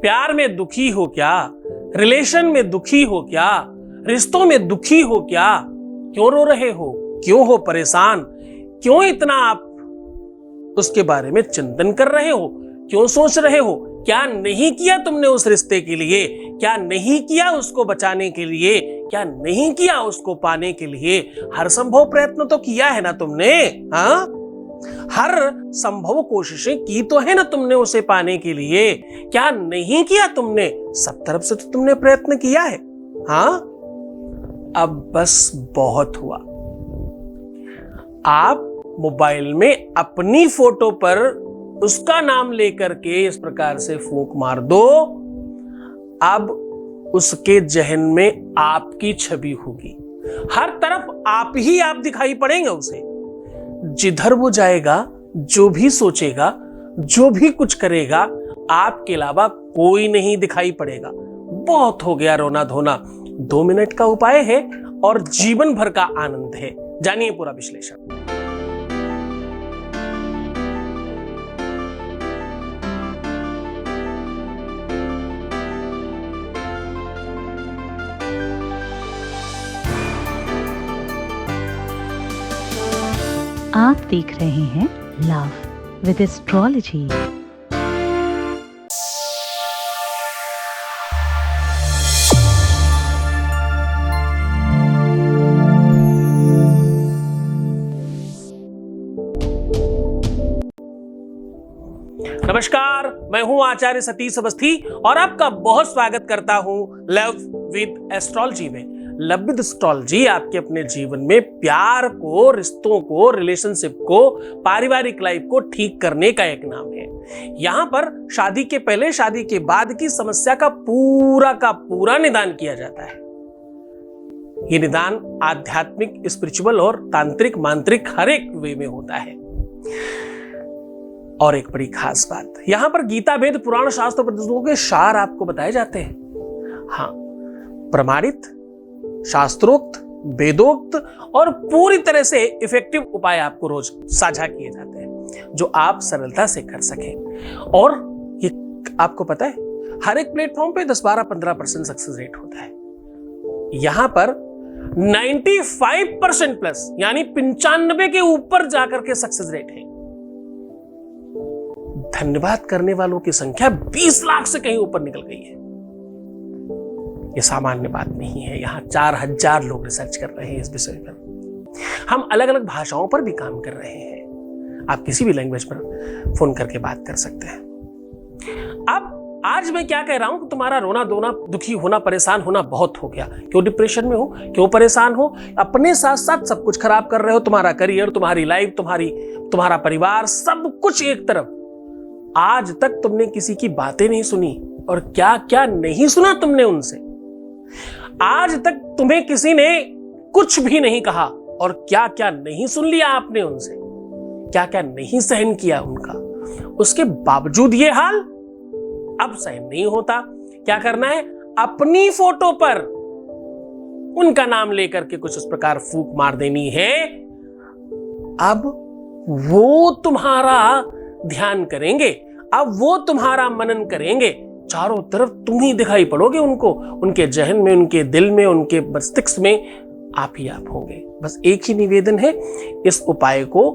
प्यार में दुखी हो क्या, रिलेशन में दुखी हो क्या, रिश्तों में दुखी हो क्या, क्यों रो रहे हो, क्यों हो परेशान, क्यों इतना आप उसके बारे में चिंतन कर रहे हो, क्यों सोच रहे हो? क्या नहीं किया तुमने उस रिश्ते के लिए? क्या नहीं किया उसको बचाने के लिए? क्या नहीं किया उसको पाने के लिए? हर संभव प्रयत्न तो किया है ना तुमने। हाँ, हर संभव कोशिशें की तो है ना तुमने उसे पाने के लिए। क्या नहीं किया तुमने? सब तरफ से तो तुमने प्रयत्न किया है। हाँ, अब बस बहुत हुआ। आप मोबाइल में अपनी फोटो पर उसका नाम लेकर के इस प्रकार से फूंक मार दो, अब उसके जहन में आपकी छवि होगी। हर तरफ आप दिखाई पड़ेंगे उसे। जिधर वो जाएगा, जो भी सोचेगा, जो भी कुछ करेगा, आपके अलावा कोई नहीं दिखाई पड़ेगा। बहुत हो गया रोना धोना। 2 मिनट का उपाय है और जीवन भर का आनंद है। जानिए पूरा विश्लेषण। आप देख रहे हैं लव विद एस्ट्रोलॉजी। नमस्कार, मैं हूं आचार्य सतीश अवस्थी और आपका बहुत स्वागत करता हूं लव विद एस्ट्रोलॉजी में। लव विद एस्ट्रोलॉजी आपके अपने जीवन में प्यार को, रिश्तों को, रिलेशनशिप को, पारिवारिक लाइफ को ठीक करने का एक नाम है। यहां पर शादी के पहले, शादी के बाद की समस्या का पूरा निदान किया जाता है। ये निदान आध्यात्मिक, स्पिरिचुअल और तांत्रिक, मांत्रिक हर एक वे में होता है। और एक बड़ी खास बात, यहां पर गीता, वेद, पुराण, शास्त्र, पुस्तकों के सार आपको बताए जाते हैं। हाँ, प्रमाणित, शास्त्रोक्त, वेदोक्त और पूरी तरह से इफेक्टिव उपाय आपको रोज साझा किए जाते हैं, जो आप सरलता से कर सकें। और ये आपको पता है, हर एक प्लेटफॉर्म पे 10, 12, 15% सक्सेस रेट होता है। यहां पर 95% प्लस, यानी 95 के ऊपर जाकर के सक्सेस रेट है। धन्यवाद करने वालों की संख्या 20 लाख से कहीं ऊपर निकल गई है। यह सामान्य बात नहीं है। यहां 4000 लोग रिसर्च कर रहे हैं इस विषय पर। हम अलग अलग भाषाओं पर भी काम कर रहे हैं। आप किसी भी लैंग्वेज पर फोन करके बात कर सकते हैं। अब आज मैं क्या कह रहा हूं कि तुम्हारा रोना धोना, दुखी होना, परेशान होना बहुत हो गया। क्यों डिप्रेशन में हो, क्यों परेशान हो? अपने साथ साथ सब कुछ खराब कर रहे हो। तुम्हारा करियर, तुम्हारी लाइफ, तुम्हारा परिवार, सब कुछ एक तरफ। आज तक तुमने किसी की बातें नहीं सुनी, और क्या क्या नहीं सुना तुमने उनसे। आज तक तुम्हें किसी ने कुछ भी नहीं कहा, और क्या क्या नहीं सुन लिया आपने उनसे, क्या क्या नहीं सहन किया उनका। उसके बावजूद ये हाल अब सहन नहीं होता। क्या करना है? अपनी फोटो पर उनका नाम लेकर के कुछ इस प्रकार फूंक मार देनी है। अब वो तुम्हारा ध्यान करेंगे, अब वो तुम्हारा मनन करेंगे। चारों तरफ तुम ही दिखाई पड़ोगे उनको, उनके जहन में, उनके दिल में, उनके मस्तिष्क में आप ही आप होंगे। बस एक ही निवेदन है, इस उपाय को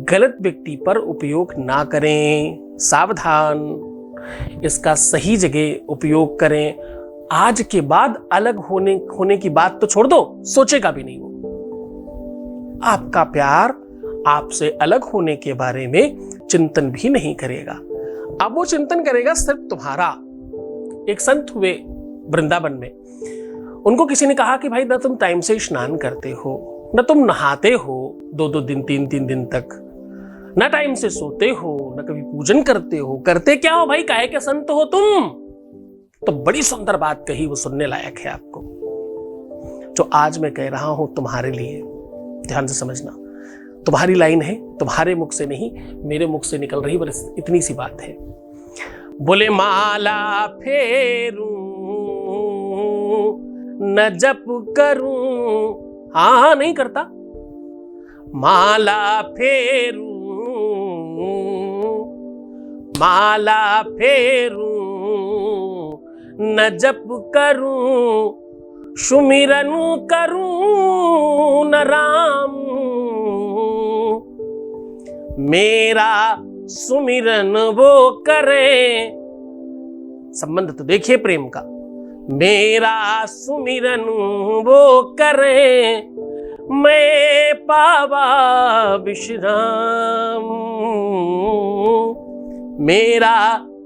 गलत व्यक्ति पर उपयोग ना करें। सावधान, इसका सही जगह उपयोग करें। आज के बाद अलग होने की बात तो छोड़ दो, सोचेगा भी नहीं वो। आपका प्यार आपसे अलग होने के बारे में चिंतन भी नहीं करेगा। अब वो चिंतन करेगा सिर्फ तुम्हारा। एक संत हुए वृंदावन में, उनको किसी ने कहा कि भाई, ना तुम टाइम से स्नान करते हो, ना तुम नहाते हो 2-2 दिन, 3-3 दिन तक, ना टाइम से सोते हो, ना कभी पूजन करते हो। करते क्या हो भाई? काहे के संत हो तुम? तो बड़ी सुंदर बात कही, वो सुनने लायक है आपको, जो आज मैं कह रहा हूं तुम्हारे लिए। ध्यान से समझना, तुम्हारी लाइन है, तुम्हारे मुख से नहीं, मेरे मुख से निकल रही, बस इतनी सी बात है। बोले माला फेरूं न जप करूं, हाँ नहीं करता। माला फेरूं, माला फेरूं न जप करूं, सुमिरन करूं न राम। मेरा सुमिरन वो करे, संबंध तो देखिए प्रेम का, मेरा सुमिरन वो करे, मैं पावा विश्राम। मेरा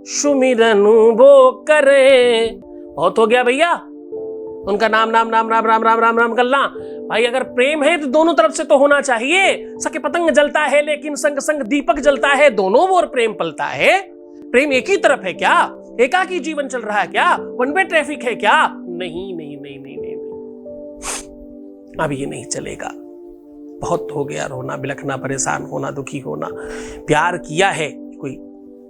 सुमिरन वो करे। बहुत हो गया भैया, उनका नाम नाम नाम राम राम राम राम राम करना। भाई अगर प्रेम है तो दोनों तरफ से तो होना चाहिए। सके पतंग जलता है लेकिन संग संग दीपक जलता है, दोनों ओर प्रेम पलता है। प्रेम एक ही तरफ है क्या? एकाकी जीवन चल रहा है क्या? वन वे ट्रैफिक है क्या? नहीं नहीं नहीं नहीं नहीं, नहीं। अब ये नहीं चलेगा। बहुत हो गया रोना बिलखना, परेशान होना, दुखी होना। प्यार किया है कोई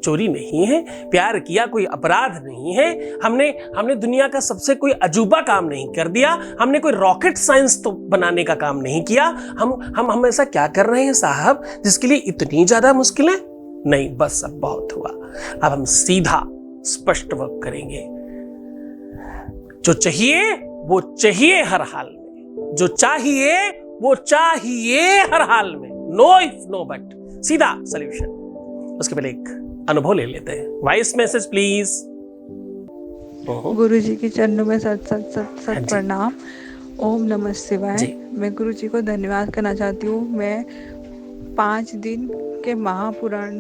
चोरी नहीं है, प्यार किया कोई अपराध नहीं है। हमने दुनिया का सबसे कोई अजूबा काम नहीं कर दिया, हमने कोई रॉकेट साइंस तो बनाने का काम नहीं किया। हम ऐसा क्या कर रहे हैं साहब जिसके लिए इतनी ज्यादा मुश्किलें? नहीं, बस अब बहुत हुआ। अब हम सीधा स्पष्ट वर्क करेंगे। जो चाहिए वो चाहिए हर हाल में, जो चाहिए वो चाहिए हर हाल में। नो इफ नो बट, सीधा सॉल्यूशन। उसके पहले एक अनुभव ले लेते हैं। Voice message please. गुरु जी के चरणों में सत सत सत सत प्रणाम। ओम नमः शिवाय। मैं गुरु जी को धन्यवाद करना चाहती हूँ। मैं 5 दिन के महापुराण,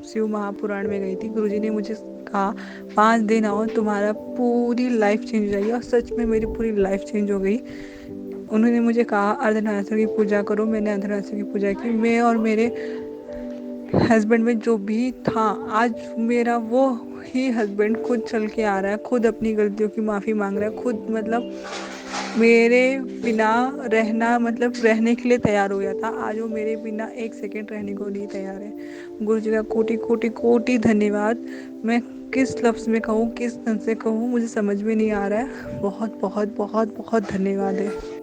शिव महापुराण में गई थी। गुरु जी ने मुझे कहा 5 दिन आओ, तुम्हारा पूरी लाइफ चेंज हो जाएगी। और सच में मेरी पूरी लाइफ चेंज हो गई। उन्होंने मुझे कहा अर्धनारीश्वर की पूजा करो। मैंने अर्धनारीश्वर की पूजा की। मैं और मेरे हस्बैंड में जो भी था, आज मेरा वो ही हस्बैंड खुद चल के आ रहा है, खुद अपनी गलतियों की माफ़ी मांग रहा है, खुद मतलब मेरे बिना रहने के लिए तैयार हो गया था। आज वो मेरे बिना 1 सेकंड रहने को नहीं तैयार है। गुरु जी का कोटि कोटि कोटि धन्यवाद। मैं किस लफ्ज़ में कहूँ, किस ढंग से कहूँ, मुझे समझ में नहीं आ रहा है। बहुत बहुत बहुत बहुत धन्यवाद है।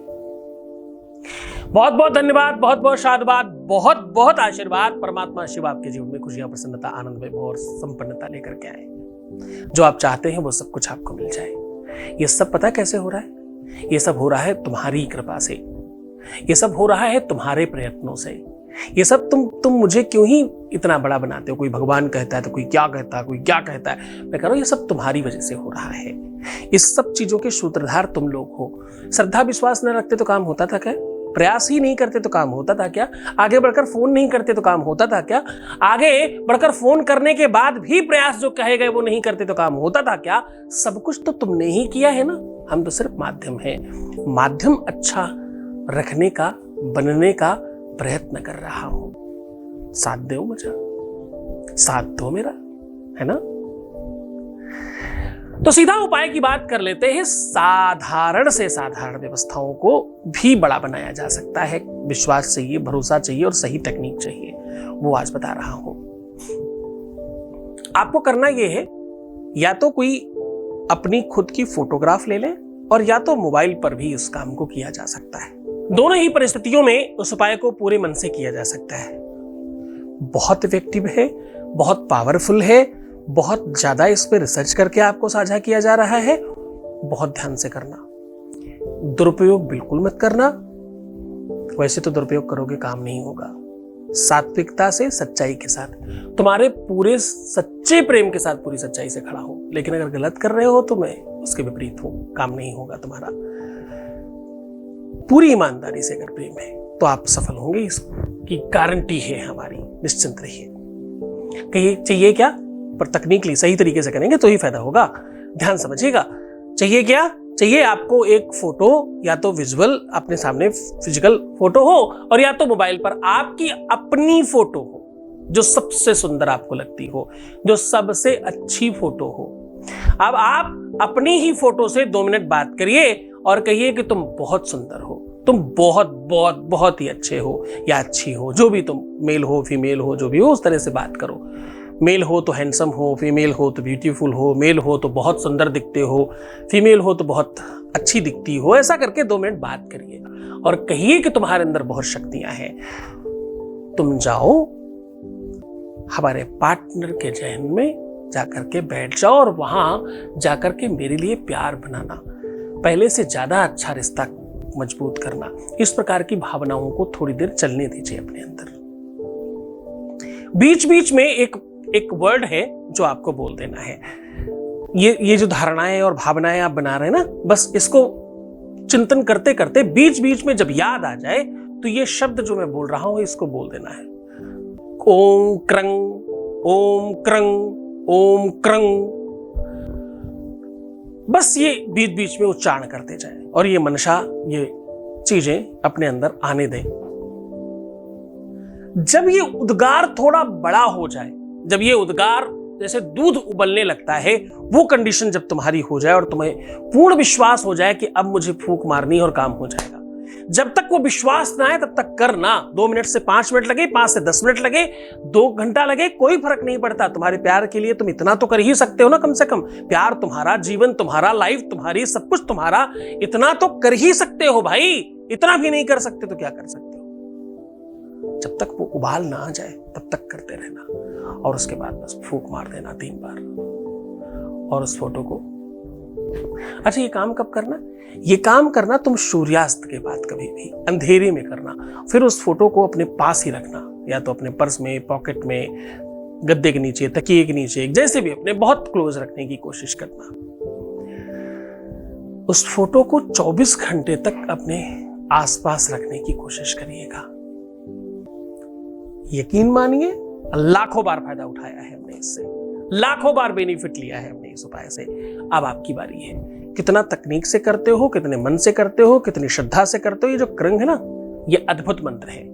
बहुत बहुत धन्यवाद, बहुत बहुत साधुवाद, बहुत बहुत आशीर्वाद। परमात्मा शिव आपके जीवन में खुशियां, प्रसन्नता, आनंद, वैभव और संपन्नता लेकर के आए। जो आप चाहते हैं वो सब कुछ आपको मिल जाए। ये सब पता कैसे हो रहा है? ये सब हो रहा है तुम्हारी कृपा से। ये सब हो रहा है तुम्हारे प्रयत्नों से। ये सब तुम मुझे क्यों ही इतना बड़ा बनाते हो? कोई भगवान कहता है तो कोई क्या कहता है, कोई क्या कहता है। मैं कह रहा हूं ये सब तुम्हारी वजह से हो रहा है। इस सब चीजों के सूत्रधार तुम लोग हो। श्रद्धा विश्वास न रखते तो काम होता था क्या? प्रयास ही नहीं करते तो काम होता था क्या? आगे बढ़कर फोन नहीं करते तो काम होता था क्या? आगे बढ़कर फोन करने के बाद भी प्रयास जो कहे गए वो नहीं करते तो काम होता था क्या? सब कुछ तो तुमने ही किया है ना। हम तो सिर्फ माध्यम है। माध्यम अच्छा रखने का, बनने का प्रयत्न कर रहा हूं। साथ दो मुझे, साथ दो मेरा, है ना। तो सीधा उपाय की बात कर लेते हैं। साधारण से साधारण व्यवस्थाओं को भी बड़ा बनाया जा सकता है। विश्वास चाहिए, भरोसा चाहिए और सही टेक्निक चाहिए, वो आज बता रहा हूं। आपको करना यह है, या तो कोई अपनी खुद की फोटोग्राफ ले लें और या तो मोबाइल पर भी इस काम को किया जा सकता है। दोनों ही परिस्थितियों में उस उपाय को पूरे मन से किया जा सकता है। बहुत इफेक्टिव है, बहुत पावरफुल है, बहुत ज्यादा इस पर रिसर्च करके आपको साझा किया जा रहा है। बहुत ध्यान से करना, दुरुपयोग बिल्कुल मत करना। वैसे तो दुरुपयोग करोगे काम नहीं होगा। सात्विकता से, सच्चाई के साथ, तुम्हारे पूरे सच्चे प्रेम के साथ पूरी सच्चाई से खड़ा हो। लेकिन अगर गलत कर रहे हो तो मैं उसके विपरीत हूं, काम नहीं होगा तुम्हारा। पूरी ईमानदारी से अगर प्रेम है तो आप सफल होंगे, इसकी गारंटी है हमारी। निश्चिंत रहिए। कहिए चाहिए क्या, पर तकनीकली सही तरीके से करेंगे तो ही फायदा होगा। ध्यान समझिएगा। चाहिए क्या? चाहिए आपको एक फोटो, या तो विजुअल अपने सामने फिजिकल फोटो हो, और या तो मोबाइल पर आपकी अपनी फोटो हो जो सबसे सुंदर आपको लगती हो, जो सबसे अच्छी फोटो हो। अब आप अपनी ही फोटो से 2 मिनट बात करिए और कहिए कि तुम बहुत सुंदर हो, तुम बहुत बहुत बहुत ही अच्छे हो या अच्छी हो। जो भी तुम, मेल हो फीमेल हो, जो भी हो, उस तरह से बात करो। मेल हो तो हैंडसम हो, फीमेल हो तो ब्यूटीफुल हो, मेल हो तो बहुत सुंदर दिखते हो, फीमेल हो तो बहुत अच्छी दिखती हो। ऐसा करके 2 मिनट बात करिए और कहिए कि तुम्हारे अंदर बहुत शक्तियां हैं। तुम जाओ हमारे पार्टनर के जहन में जाकर के बैठ जाओ और वहां जाकर के मेरे लिए प्यार बनाना, पहले से ज्यादा अच्छा रिश्ता मजबूत करना। इस प्रकार की भावनाओं को थोड़ी देर चलने दीजिए अपने अंदर। बीच बीच में एक वर्ड है जो आपको बोल देना है। ये जो धारणाएं और भावनाएं आप बना रहे हैं ना, बस इसको चिंतन करते करते बीच बीच में जब याद आ जाए तो ये शब्द जो मैं बोल रहा हूं इसको बोल देना है। ओम क्रंग, ओम क्रंग, ओम क्रंग। बस ये बीच बीच में उच्चारण करते जाएं और ये मनसा, ये चीजें अपने अंदर आने दें। जब ये उद्गार थोड़ा बड़ा हो जाए, जब ये उद्गार जैसे दूध उबलने लगता है, वो कंडीशन जब तुम्हारी हो जाए और तुम्हें पूर्ण विश्वास हो जाए कि अब मुझे फूंक मारनी और काम हो जाएगा, जब तक वो विश्वास ना आए तब तक करना। 2 मिनट से 5 मिनट लगे, 5 से 10 मिनट लगे, 2 घंटा लगे, कोई फर्क नहीं पड़ता। तुम्हारे प्यार के लिए तुम इतना तो कर ही सकते हो ना, कम से कम। प्यार तुम्हारा, जीवन तुम्हारा, लाइफ तुम्हारी, सब कुछ तुम्हारा, इतना तो कर ही सकते हो भाई। इतना भी नहीं कर सकते तो क्या कर सकते हो? जब तक वो उबाल ना आ जाए तब तक करते रहना और उसके बाद बस फूंक मार देना 3 बार और उस फोटो को। अच्छा, ये काम कब करना? ये काम करना तुम सूर्यास्त के बाद, कभी भी अंधेरे में करना। फिर उस फोटो को अपने पास ही रखना, या तो अपने पर्स में, पॉकेट में, गद्दे के नीचे, तकिए के नीचे, जैसे भी अपने बहुत क्लोज रखने की कोशिश करना। उस फोटो को 24 घंटे तक अपने आसपास रखने की कोशिश करिएगा। यकीन मानिए, लाखों बार फायदा उठाया है हमने इससे, लाखों बार बेनिफिट लिया है हमने इस उपाय से। अब आपकी बारी है। कितना तकनीक से करते हो, कितने मन से करते हो, कितनी श्रद्धा से करते हो। ये जो क्रंग है ना, ये अद्भुत मंत्र है।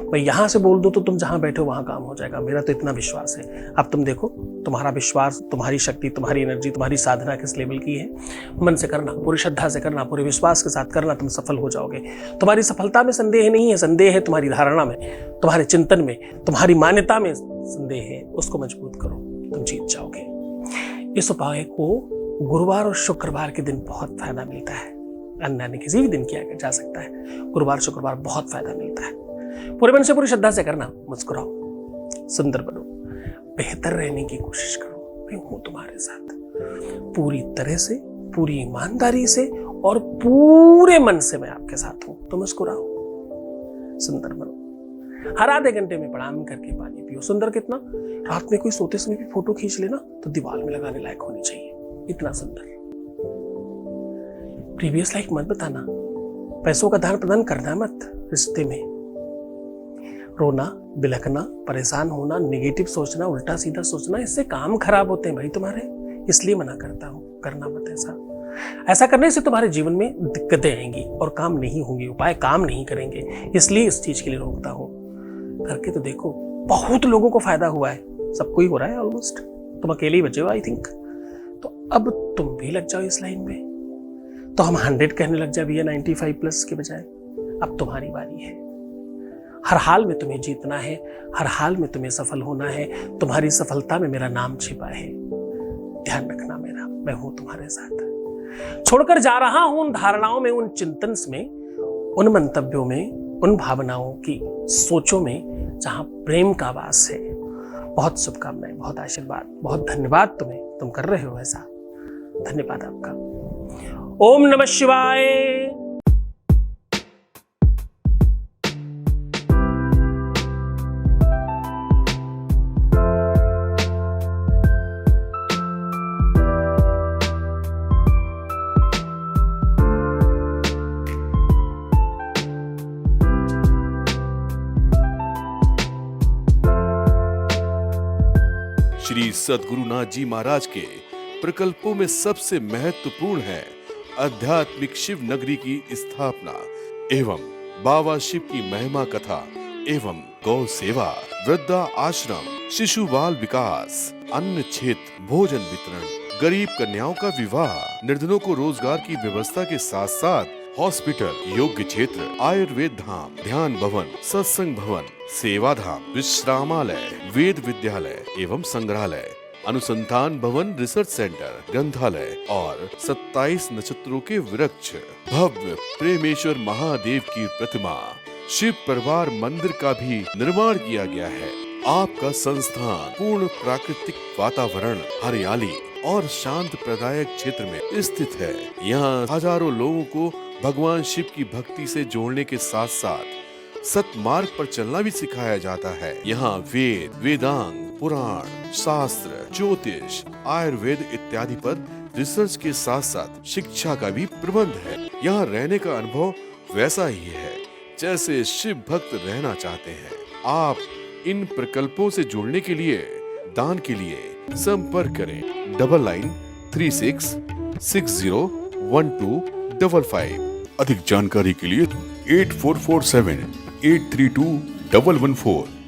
मैं यहां से बोल दूं तो तुम जहां बैठे हो वहां काम हो जाएगा, मेरा तो इतना विश्वास है। अब तुम देखो, तुम्हारा विश्वास, तुम्हारी शक्ति, तुम्हारी एनर्जी, तुम्हारी साधना किस लेवल की है। मन से करना, पूरी श्रद्धा से करना, पूरे विश्वास के साथ करना, तुम सफल हो जाओगे। तुम्हारी सफलता में संदेह नहीं है, संदेह है तुम्हारी धारणा में, तुम्हारे चिंतन में, तुम्हारी मान्यता में संदेह है। उसको मजबूत करो, तुम जीत जाओगे। इस उपाय को गुरुवार और शुक्रवार के दिन बहुत फायदा मिलता है। अन्य किसी भी दिन किया जा सकता है, गुरुवार शुक्रवार बहुत फायदा मिलता है। पूरे मन से, पूरी श्रद्धा से करना। मुस्कुराओ, सुंदर बनो, बेहतर रहने की कोशिश करो। मैं हूं तुम्हारे साथ, पूरी तरह से, पूरी ईमानदारी से और पूरे मन से मैं आपके साथ हूं। तो मुस्कुराओ, सुंदर बनो। हर आधे घंटे में प्रणाम करके पानी पियो। सुंदर कितना? रात में कोई सोते समय भी फोटो खींच लेना तो दीवार में लगाने लायक होनी चाहिए, इतना सुंदर। प्रीवियस लाइफ मत बताना, पैसों का दान प्रदान करना मत। रिश्ते में रोना, बिलखना, परेशान होना, नेगेटिव सोचना, उल्टा सीधा सोचना, इससे काम खराब होते हैं भाई तुम्हारे। इसलिए मना करता हूं, करना मत ऐसा। ऐसा करने से तुम्हारे जीवन में दिक्कतें आएंगी और काम नहीं होंगे, उपाय काम नहीं करेंगे। इसलिए इस चीज के लिए रोकता हूं। करके तो देखो, बहुत लोगों को फायदा हुआ है, सबको ही हो रहा है ऑलमोस्ट। तुम अकेले ही बचे हो आई थिंक। तो अब तुम भी लग जाओ इस लाइन में। तो हम 100 कहने लग जाए भैया, 95+ के बजाय। अब तुम्हारी बारी है। हर हाल में तुम्हें जीतना है, हर हाल में तुम्हें सफल होना है। तुम्हारी सफलता में मेरा नाम छिपा है, ध्यान रखना मेरा। मैं हूं तुम्हारे साथ। छोड़कर जा रहा हूं उन धारणाओं में, उन चिंतन्स में, उन मंतव्यों में, उन भावनाओं की सोचों में जहां प्रेम का वास है। बहुत शुभकामनाएं, बहुत आशीर्वाद, बहुत धन्यवाद तुम्हें, तुम कर रहे हो ऐसा। धन्यवाद आपका। ओम नमः शिवाय। श्री सद्गुरुनाथ जी महाराज के प्रकल्पों में सबसे महत्वपूर्ण है आध्यात्मिक शिव नगरी की स्थापना एवं बाबा शिव की महिमा कथा एवं गौ सेवा, वृद्धा आश्रम, शिशु बाल विकास, अन्न क्षेत्र, भोजन वितरण, गरीब कन्याओं का विवाह, निर्धनों को रोजगार की व्यवस्था के साथ साथ हॉस्पिटल, योग्य क्षेत्र, आयुर्वेद धाम, ध्यान भवन, सत्संग भवन, सेवा धाम, विश्रामालय, वेद विद्यालय एवं संग्रहालय, अनुसंधान भवन, रिसर्च सेंटर, ग्रंथालय और 27 नक्षत्रों के वृक्ष, भव्य प्रेमेश्वर महादेव की प्रतिमा, शिव परिवार मंदिर का भी निर्माण किया गया है। आपका संस्थान पूर्ण प्राकृतिक वातावरण, हरियाली और शांत प्रदायक क्षेत्र में स्थित है। यहाँ हजारों लोगों को भगवान शिव की भक्ति से जोड़ने के साथ साथ सतमार्ग पर चलना भी सिखाया जाता है। यहाँ वेद, वेदांग, पुराण, शास्त्र, ज्योतिष, आयुर्वेद इत्यादि पर रिसर्च के साथ साथ शिक्षा का भी प्रबंध है। यहाँ रहने का अनुभव वैसा ही है जैसे शिव भक्त रहना चाहते हैं। आप इन प्रकल्पों से जुड़ने के लिए, दान के लिए संपर्क करें 9936601255। अधिक जानकारी के लिए 8447832114